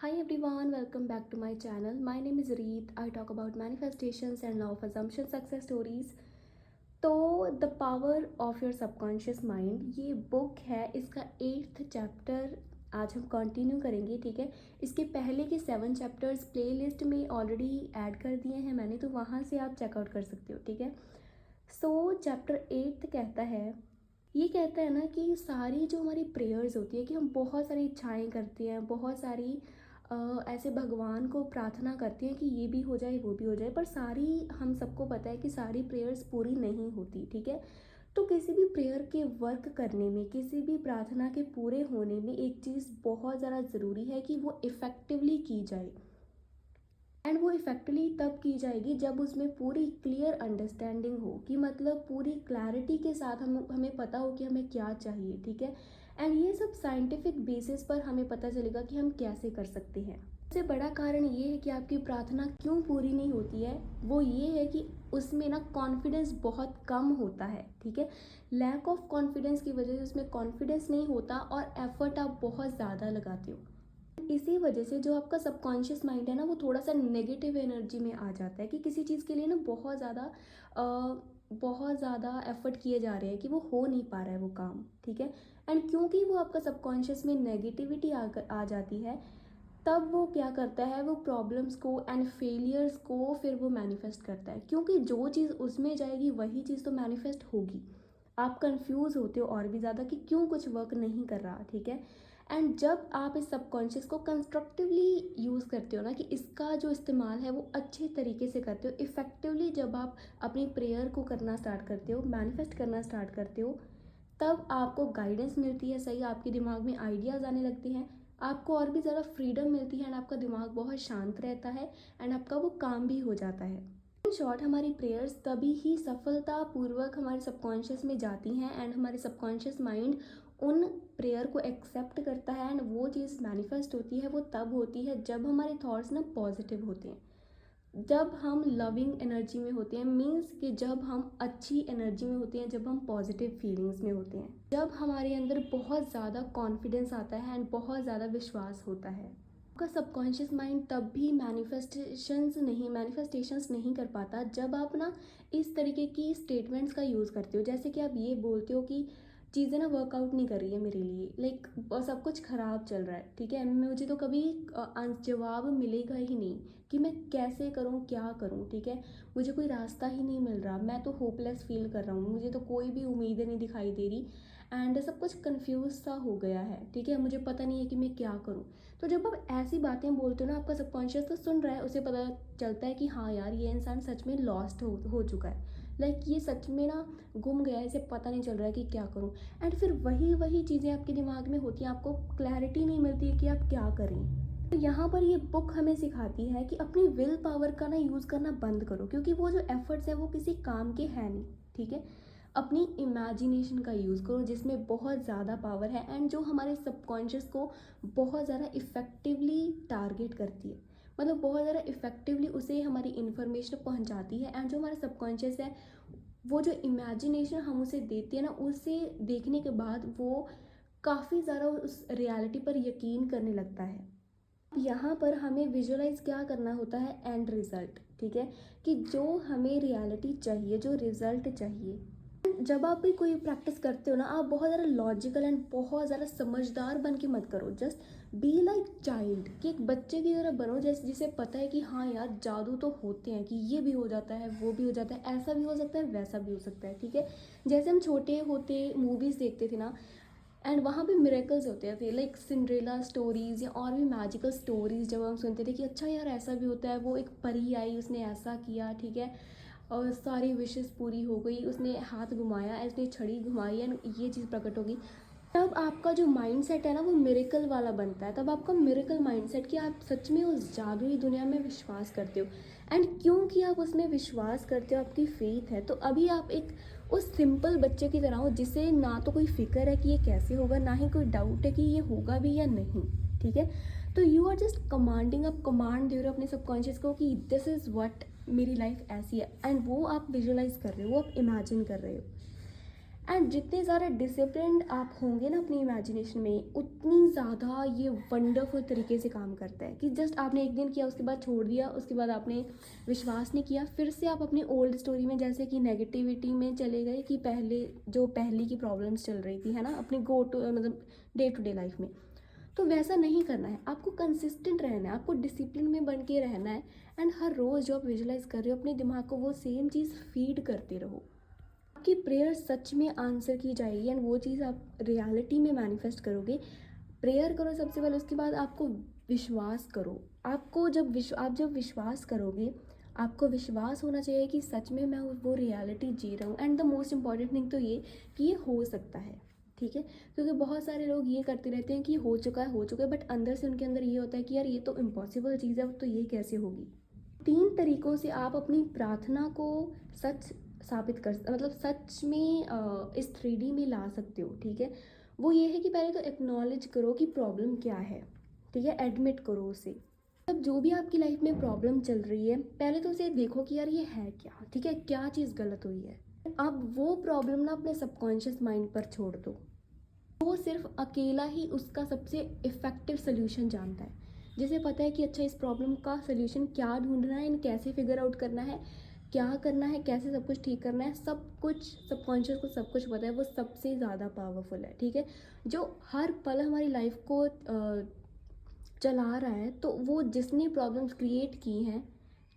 Hi everyone, welcome back to my channel. My name is Reet. I talk about manifestations and law of assumption success stories. तो the power of your subconscious mind ये book है, इसका 8th chapter आज हम continue करेंगे। ठीक है, इसके पहले के 7 चैप्टर्स प्लेलिस्ट में ऑलरेडी ऐड कर दिए हैं मैंने, तो वहाँ से आप चेकआउट कर सकते हो। ठीक है, सो चैप्टर 8 कहता है, ये कहता है ना कि सारी जो हमारी प्रेयर्स होती है कि हम बहुत सारी इच्छाएं करते हैं, बहुत सारी ऐसे भगवान को प्रार्थना करते हैं कि ये भी हो जाए वो भी हो जाए, पर सारी हम सबको पता है कि सारी प्रेयर्स पूरी नहीं होती। ठीक है, तो किसी भी प्रेयर के वर्क करने में, किसी भी प्रार्थना के पूरे होने में एक चीज़ बहुत ज़्यादा ज़रूरी है कि वो इफ़ेक्टिवली की जाए। एंड वो इफ़ेक्टिवली तब की जाएगी जब उसमें पूरी क्लियर अंडरस्टैंडिंग हो, कि मतलब पूरी क्लैरिटी के साथ हमें पता हो कि हमें क्या चाहिए। ठीक है, एंड ये सब साइंटिफिक बेसिस पर हमें पता चलेगा कि हम कैसे कर सकते हैं। सबसे बड़ा कारण ये है कि आपकी प्रार्थना क्यों पूरी नहीं होती है, वो ये है कि उसमें ना कॉन्फिडेंस बहुत कम होता है। ठीक है, लैक ऑफ कॉन्फिडेंस की वजह से उसमें कॉन्फिडेंस नहीं होता और एफर्ट आप बहुत ज़्यादा लगाते हो। इसी वजह से जो आपका सबकॉन्शियस माइंड है ना, वो थोड़ा सा नेगेटिव एनर्जी में आ जाता है कि किसी चीज़ के लिए ना बहुत ज़्यादा एफर्ट किए जा रहे हैं कि वो हो नहीं पा रहा है वो काम। ठीक है, एंड क्योंकि वो आपका सबकॉन्शियस में नेगेटिविटी आ जाती है, तब वो क्या करता है, वो प्रॉब्लम्स को एंड फेलियर्स को फिर वो मैनिफेस्ट करता है, क्योंकि जो चीज़ उसमें जाएगी वही चीज़ तो मैनिफेस्ट होगी। आप कंफ्यूज होते हो और भी ज़्यादा कि क्यों कुछ वर्क नहीं कर रहा। ठीक है, एंड जब आप इस सबकॉन्शियस को कंस्ट्रक्टिवली यूज़ करते हो ना, कि इसका जो इस्तेमाल है वो अच्छे तरीके से करते हो इफ़ेक्टिवली, जब आप अपनी प्रेयर को करना स्टार्ट करते हो, मैनिफेस्ट करना स्टार्ट करते हो, तब आपको गाइडेंस मिलती है, सही आपके दिमाग में आइडियाज़ आने लगते हैं, आपको और भी ज़्यादा फ्रीडम मिलती है एंड आपका दिमाग बहुत शांत रहता है एंड आपका वो काम भी हो जाता है। इन शॉर्ट, हमारी प्रेयर्स तभी ही सफलतापूर्वक हमारे सबकॉन्शियस में जाती हैं एंड हमारे सबकॉन्शियस माइंड उन प्रेयर को एक्सेप्ट करता है एंड वो चीज़ मैनिफेस्ट होती है। वो तब होती है जब हमारे थॉट्स ना पॉजिटिव होते हैं, जब हम लविंग एनर्जी में होते हैं, मीन्स कि जब हम अच्छी एनर्जी में होते हैं, जब हम पॉजिटिव फीलिंग्स में होते हैं, जब हमारे अंदर बहुत ज़्यादा कॉन्फिडेंस आता है एंड बहुत ज़्यादा विश्वास होता है। आपका सबकॉन्शियस माइंड तब भी मैनिफेस्टेशंस नहीं कर पाता जब आप ना इस तरीके की स्टेटमेंट्स का यूज़ करते हो, जैसे कि आप ये बोलते हो कि चीज़ें ना वर्कआउट नहीं कर रही है मेरे लिए, लाइक सब कुछ ख़राब चल रहा है। ठीक है, मुझे तो कभी जवाब मिलेगा ही नहीं कि मैं कैसे करूँ, क्या करूँ। ठीक है, मुझे कोई रास्ता ही नहीं मिल रहा, मैं तो होपलेस फील कर रहा हूँ, मुझे तो कोई भी उम्मीद नहीं दिखाई दे रही एंड सब कुछ कंफ्यूज सा हो गया है। ठीक है, मुझे पता नहीं है कि मैं क्या करूँ। तो जब आप ऐसी बातें बोलते हो ना, आपका सबकॉन्शियस तो सुन रहा है, उसे पता चलता है कि हाँ यार, ये इंसान सच में लॉस्ट हो चुका है, लाइक ये सच में ना गुम गया है, इसे पता नहीं चल रहा है कि क्या करूँ। एंड फिर वही चीज़ें आपके दिमाग में होती हैं, आपको क्लैरिटी नहीं मिलती है कि आप क्या करें। तो यहाँ पर ये बुक हमें सिखाती है कि अपनी विल पावर का ना यूज़ करना बंद करो, क्योंकि वो जो एफर्ट्स है वो किसी काम के है नहीं। ठीक है, अपनी इमेजिनेशन का यूज़ करो जिसमें बहुत ज़्यादा पावर है एंड जो हमारे सबकॉन्शियस को बहुत ज़्यादा इफ़ेक्टिवली टारगेट करती है, मतलब बहुत ज़्यादा इफ़ेक्टिवली उसे हमारी इन्फॉर्मेशन पहुंचाती है। एंड जो हमारा सबकॉन्शियस है, वो जो इमेजिनेशन हम उसे देते हैं ना, उसे देखने के बाद वो काफ़ी ज़्यादा उस रियलिटी पर यकीन करने लगता है। यहाँ पर हमें विजुअलाइज क्या करना होता है, एंड रिजल्ट। ठीक है, कि जो हमें रियलिटी चाहिए, जो रिजल्ट चाहिए। जब आप भी कोई प्रैक्टिस करते हो ना, आप बहुत ज़्यादा लॉजिकल एंड बहुत ज़्यादा समझदार बन के मत करो, जस्ट बी लाइक चाइल्ड, कि एक बच्चे की तरह बनो, जैसे जिसे पता है कि हाँ यार, जादू तो होते हैं, कि ये भी हो जाता है, वो भी हो जाता है, ऐसा भी हो सकता है, वैसा भी हो सकता है। ठीक है, जैसे हम छोटे होते मूवीज़ देखते थे ना, एंड वहाँ पे मिरेकल्स होते थे, लाइक सिंड्रेला स्टोरीज़ या और भी मैजिकल स्टोरीज़, जब हम सुनते थे कि अच्छा यार ऐसा भी होता है, वो एक परी आई, उसने ऐसा किया। ठीक है, और सारी विशेस पूरी हो गई, उसने हाथ घुमाया, उसने छड़ी घुमाई एंड ये चीज़ प्रकट होगी। तब आपका जो माइंडसेट है ना, वो मिरेकल वाला बनता है, तब आपका मिरेकल माइंडसेट, कि आप सच में उस जादुई दुनिया में विश्वास करते हो। एंड क्योंकि आप उसमें विश्वास करते हो, आपकी फेथ है, तो अभी आप एक उस सिंपल बच्चे की तरह हो जिसे ना तो कोई फिक्र है कि ये कैसे होगा, ना ही कोई डाउट है कि ये होगा भी या नहीं। ठीक है, तो यू आर जस्ट कमांडिंग, आप कमांड दे रहे हो अपने सबकॉन्शियस को कि दिस इज़ व्हाट, मेरी लाइफ ऐसी है, एंड वो आप विजुअलाइज कर रहे हो, वो आप इमेजिन कर रहे हो। एंड जितने ज़्यादा डिसिप्लिन्ड आप होंगे ना अपनी इमेजिनेशन में, उतनी ज़्यादा ये वंडरफुल तरीके से काम करता है कि जस्ट आपने एक दिन किया, उसके बाद छोड़ दिया, उसके बाद आपने विश्वास नहीं किया, फिर से आप अपनी ओल्ड स्टोरी में जैसे कि नेगेटिविटी में चले गए कि पहले की प्रॉब्लम्स चल रही थी, है ना, अपने गो टू मतलब डे टू डे लाइफ में। तो वैसा नहीं करना है, आपको कंसिस्टेंट रहना है, आपको डिसिप्लिन में बन के रहना है। एंड हर रोज़ जो आप विजुलाइज कर रहे हो अपने दिमाग को, वो सेम चीज़ फीड करते रहो। आपकी प्रेयर सच में आंसर की जाएगी एंड वो चीज़ आप रियलिटी में मैनिफेस्ट करोगे। प्रेयर करो सबसे पहले, उसके बाद आपको विश्वास करो। आप जब विश्वास करोगे, आपको विश्वास होना चाहिए कि सच में मैं वो रियलिटी जी रहा हूँ। And the most important thing तो ये कि ये हो सकता है, ठीक है। क्योंकि बहुत सारे लोग ये करते रहते हैं कि हो चुका है, बट अंदर से उनके अंदर ये होता है कि यार ये तो इम्पॉसिबल चीज़ है, तो ये कैसे होगी। 3 तरीकों से आप अपनी प्रार्थना को सच साबित कर मतलब सच में इस 3D में ला सकते हो, ठीक है। वो ये है कि पहले तो एक्नॉलेज करो कि प्रॉब्लम क्या है, ठीक है, एडमिट करो उसे। अब जो भी आपकी लाइफ में प्रॉब्लम चल रही है, पहले तो उसे देखो कि यार ये है क्या, ठीक है, क्या चीज़ गलत हुई है। अब वो प्रॉब्लम ना अपने सबकॉन्शियस माइंड पर छोड़ दो। वो सिर्फ अकेला ही उसका सबसे इफ़ेक्टिव सोल्यूशन जानता है। जिसे पता है कि अच्छा इस प्रॉब्लम का सोल्यूशन क्या ढूंढना है एंड कैसे फिगर आउट करना है, क्या करना है, कैसे सब कुछ ठीक करना है, सब कुछ सबकॉन्शियस को सब कुछ पता है। वो सबसे ज़्यादा पावरफुल है, ठीक है। जो हर पल हमारी लाइफ को चला रहा है, तो वो जिसने प्रॉब्लम्स क्रिएट की हैं,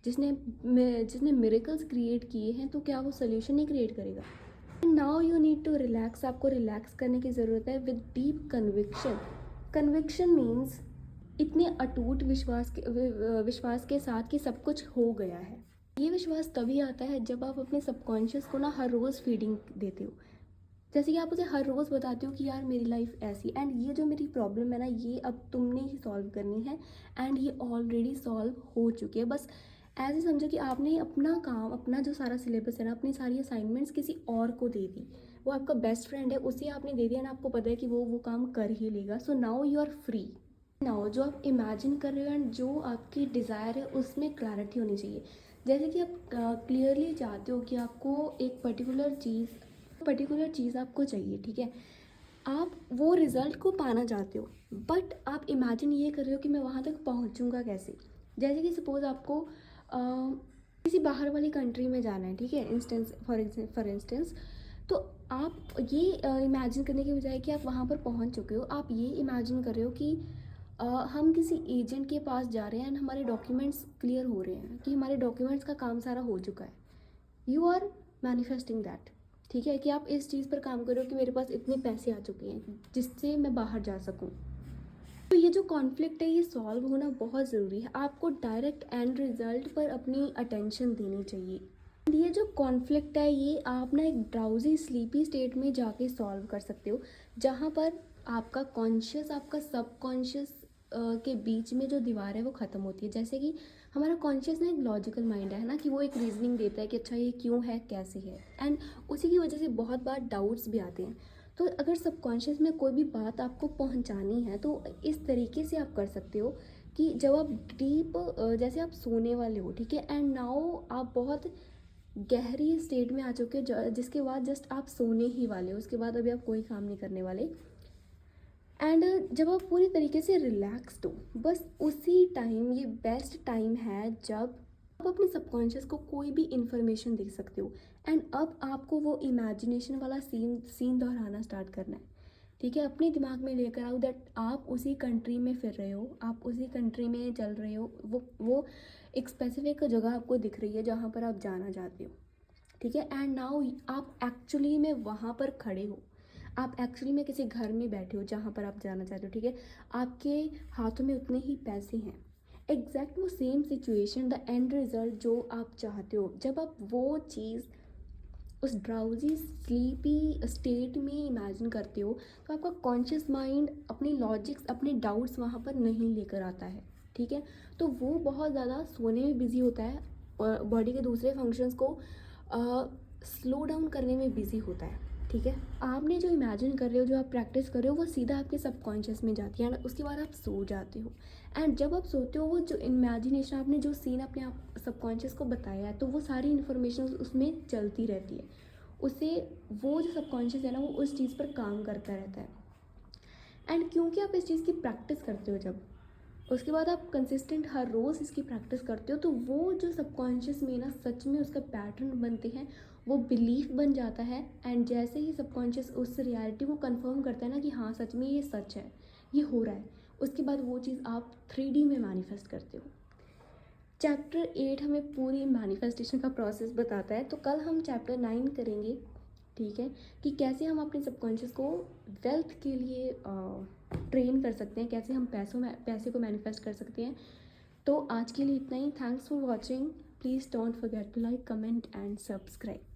जिसने मिरेकल्स क्रिएट किए हैं, तो क्या वो सोल्यूशन नहीं क्रिएट करेगा। Now you need to relax. आपको रिलैक्स करने की ज़रूरत है with deep conviction. Conviction means इतने अटूट विश्वास के साथ कि सब कुछ हो गया है। ये विश्वास तभी आता है जब आप अपने सबकॉन्शियस को ना हर रोज़ फीडिंग देते हो। जैसे कि आप उसे हर रोज़ बताते हो कि यार मेरी लाइफ ऐसी, एंड ये जो मेरी प्रॉब्लम है ना, ये अब तुमने ही सॉल्व करनी है। एंड ये ऑलरेडी सॉल्व हो चुकी है। बस ऐसे समझो कि आपने अपना काम, अपना जो सारा सिलेबस है ना, अपनी सारी असाइनमेंट्स किसी और को दे दी। वो आपका बेस्ट फ्रेंड है, उसे आपने दे दिया ना, आपको पता है कि वो काम कर ही लेगा। So now you are free. Now जो आप इमेजिन कर रहे हो एंड जो आपकी डिज़ायर है, उसमें क्लैरिटी होनी चाहिए। जैसे कि आप क्लियरली चाहते हो कि आपको एक पर्टिकुलर चीज़ आपको चाहिए, ठीक है। आप वो रिज़ल्ट को पाना चाहते हो, बट आप इमेजिन ये कर रहे हो कि मैं वहाँ तक पहुँचूँगा कैसे। जैसे कि सपोज़ आपको किसी बाहर वाली कंट्री में जाना है, ठीक है, फॉर इंस्टेंस। तो आप ये इमेजिन करने के बजाय कि आप वहाँ पर पहुँच चुके हो, आप ये इमेजिन कर रहे हो कि हम किसी एजेंट के पास जा रहे हैं एंड हमारे डॉक्यूमेंट्स क्लियर हो रहे हैं, कि हमारे डॉक्यूमेंट्स का काम सारा हो चुका है। यू आर मैनिफेस्टिंग दैट, ठीक है, कि आप इस चीज़ पर काम करो कि मेरे पास इतने पैसे आ चुके हैं जिससे मैं बाहर जा सकूं। तो ये जो कॉन्फ्लिक्ट है, ये सॉल्व होना बहुत ज़रूरी है। आपको डायरेक्ट एंड रिजल्ट पर अपनी अटेंशन देनी चाहिए। ये जो कॉन्फ्लिक्ट है, ये आप ना एक ड्राउजी स्लीपी स्टेट में जाके सॉल्व कर सकते हो, जहाँ पर आपका कॉन्शियस आपका सबकॉन्शियस के बीच में जो दीवार है वो ख़त्म होती है। जैसे कि हमारा कॉन्शियस ना एक लॉजिकल माइंड है ना, कि वो एक रीजनिंग देता है कि अच्छा ये क्यों है, कैसे है, एंड उसी की वजह से बहुत बार डाउट्स भी आते हैं। तो अगर सबकॉन्शियस में कोई भी बात आपको पहुंचानी है, तो इस तरीके से आप कर सकते हो कि जब आप डीप जैसे आप सोने वाले हो, ठीक है, एंड नाउ आप बहुत गहरी स्टेट में आ चुके हो, जिसके बाद जस्ट आप सोने ही वाले हो, उसके बाद अभी आप कोई काम नहीं करने वाले। एंड जब आप पूरी तरीके से रिलैक्स्ड हो, बस उसी टाइम ये बेस्ट टाइम है जब आप अपने सबकॉन्शियस को कोई भी इंफॉर्मेशन दे सकते हो। एंड अब आपको वो इमेजिनेशन वाला सीन दोहराना स्टार्ट करना है, ठीक है। अपने दिमाग में लेकर आओ दैट आप उसी कंट्री में फिर रहे हो, आप उसी कंट्री में चल रहे हो, वो एक स्पेसिफिक जगह आपको दिख रही है जहाँ पर आप जाना चाहते हो, ठीक है। एंड नाउ आप एक्चुअली में वहाँ पर खड़े हो, आप एक्चुअली में किसी घर में बैठे हो जहाँ पर आप जाना चाहते हो, ठीक है। आपके हाथों में उतने ही पैसे हैं, एग्जैक्ट वो same situation, the end result जो आप चाहते हो। जब आप वो चीज़ उस ड्राउजी स्लीपी स्टेट में इमेजिन करते हो, तो आपका कॉन्शियस माइंड अपने लॉजिक्स, अपने डाउट्स वहाँ पर नहीं लेकर आता है, ठीक है। तो वो बहुत ज़्यादा सोने में बिजी होता है, बॉडी के दूसरे फंक्शंस को स्लो डाउन करने में बिजी होता है, ठीक है। आपने जो इमेजिन कर रहे हो, जो आप प्रैक्टिस कर रहे हो, वो सीधा आपके सबकॉन्शियस में जाती है, उसके बाद आप सो जाते हो। एंड जब आप सोते हो, वो जो इमेजिनेशन आपने जो सीन अपने आप सबकॉन्शियस को बताया है, तो वो सारी इन्फॉर्मेशन उसमें चलती रहती है। उसे वो जो सबकॉन्शियस है ना वो उस चीज़ पर काम करता रहता है। एंड क्योंकि आप इस चीज़ की प्रैक्टिस करते हो जब, उसके बाद आप कंसिस्टेंट हर रोज़ इसकी प्रैक्टिस करते हो, तो वो जो सबकॉन्शियस में ना सच में उसका पैटर्न बनते हैं, वो बिलीफ बन जाता है। एंड जैसे ही सबकॉन्शियस उस रियलिटी को कंफर्म करता है ना कि हाँ सच में ये सच है, ये हो रहा है, उसके बाद वो चीज़ आप 3D में मैनिफेस्ट करते हो। चैप्टर 8 हमें पूरी मैनिफेस्टेशन का प्रोसेस बताता है, तो कल हम चैप्टर 9 करेंगे, ठीक है, कि कैसे हम अपने सबकॉन्शियस को वेल्थ के लिए ट्रेन कर सकते हैं, कैसे हम पैसे को मैनिफेस्ट कर सकते हैं। तो आज के लिए इतना ही। Thanks for watching. Please don't forget to like, comment and subscribe.